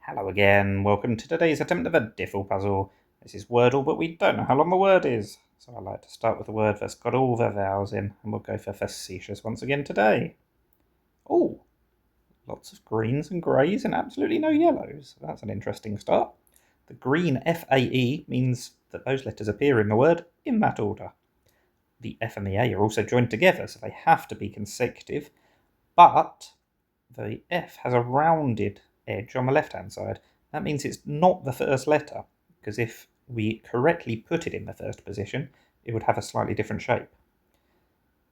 Hello again, welcome to today's attempt of a Diffle puzzle. This is Wordle, but we don't know how long the word is. So I like to start with a word that's got all the vowels in, and we'll go for facetious once again today. Oh, lots of greens and greys and absolutely no yellows. That's an interesting start. The green F-A-E means that those letters appear in the word in that order. The F and the A are also joined together, so they have to be consecutive, but the F has a rounded edge on the left-hand side. That means it's not the first letter, because if we correctly put it in the first position, it would have a slightly different shape.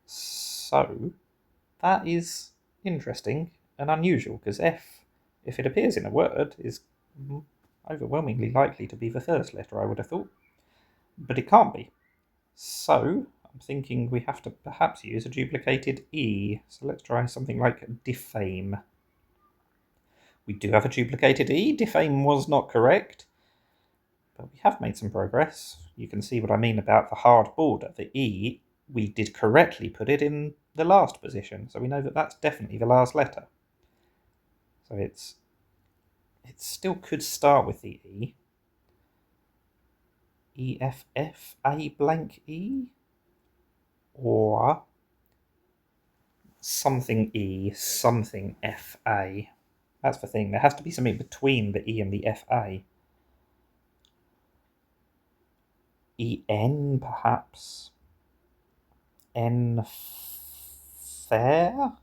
So that is interesting and unusual, because F, if it appears in a word, is overwhelmingly likely to be the first letter, I would have thought. But it can't be. So I'm thinking we have to perhaps use a duplicated E. So let's try something like defame. We do have a duplicated E. Defame was not correct, but we have made some progress. You can see what I mean about the hard border. The E, we did correctly put it in the last position, so we know that that's definitely the last letter. So it still could start with the E. EFF A blank E, or something E, something FA. That's the thing. There has to be something between the E and the FA. EN, perhaps. Fair?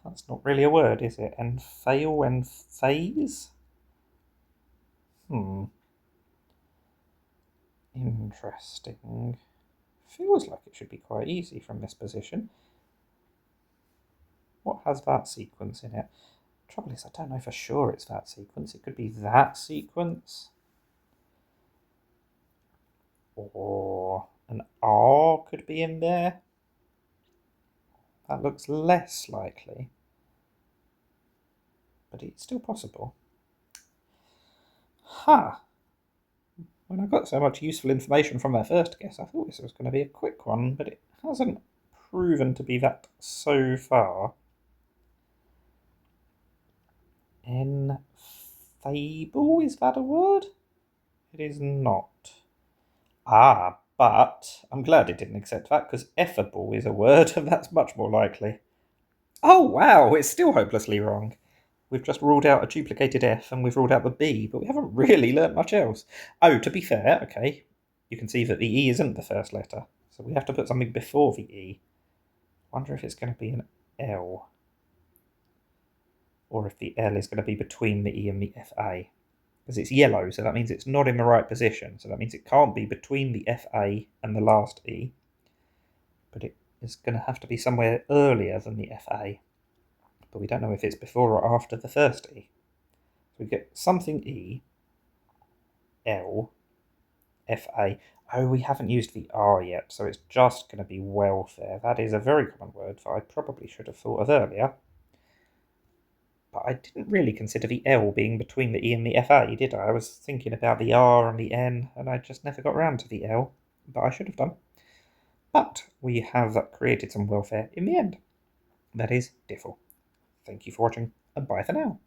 That's not really a word, is it? Enfail, enphase? Interesting. Feels like it should be quite easy from this position. What has that sequence in it? Trouble is, I don't know for sure it's that sequence. It could be that sequence. Or an R could be in there. That looks less likely. But it's still possible. Huh. When I got so much useful information from my first guess, I thought this was going to be a quick one, but it hasn't proven to be that so far. Enfable, is that a word? It is not. Ah, but I'm glad it didn't accept that, because effable is a word, and that's much more likely. Oh wow, it's still hopelessly wrong. We've just ruled out a duplicated F and we've ruled out the B, but we haven't really learnt much else. Oh, to be fair, okay, you can see that the E isn't the first letter, so we have to put something before the E. Wonder if it's going to be an L, or if the L is going to be between the E and the FA. Because it's yellow, so that means it's not in the right position, so that means it can't be between the FA and the last E, but it is going to have to be somewhere earlier than the FA. But we don't know if it's before or after the first E. So we get something E, L, FA. Oh, we haven't used the R yet, so it's just going to be welfare. That is a very common word that I probably should have thought of earlier. But I didn't really consider the L being between the E and the FA, did I? I was thinking about the R and the N, and I just never got round to the L, but I should have done. But we have created some welfare in the end. That is Diffle. Thank you for watching, and bye for now.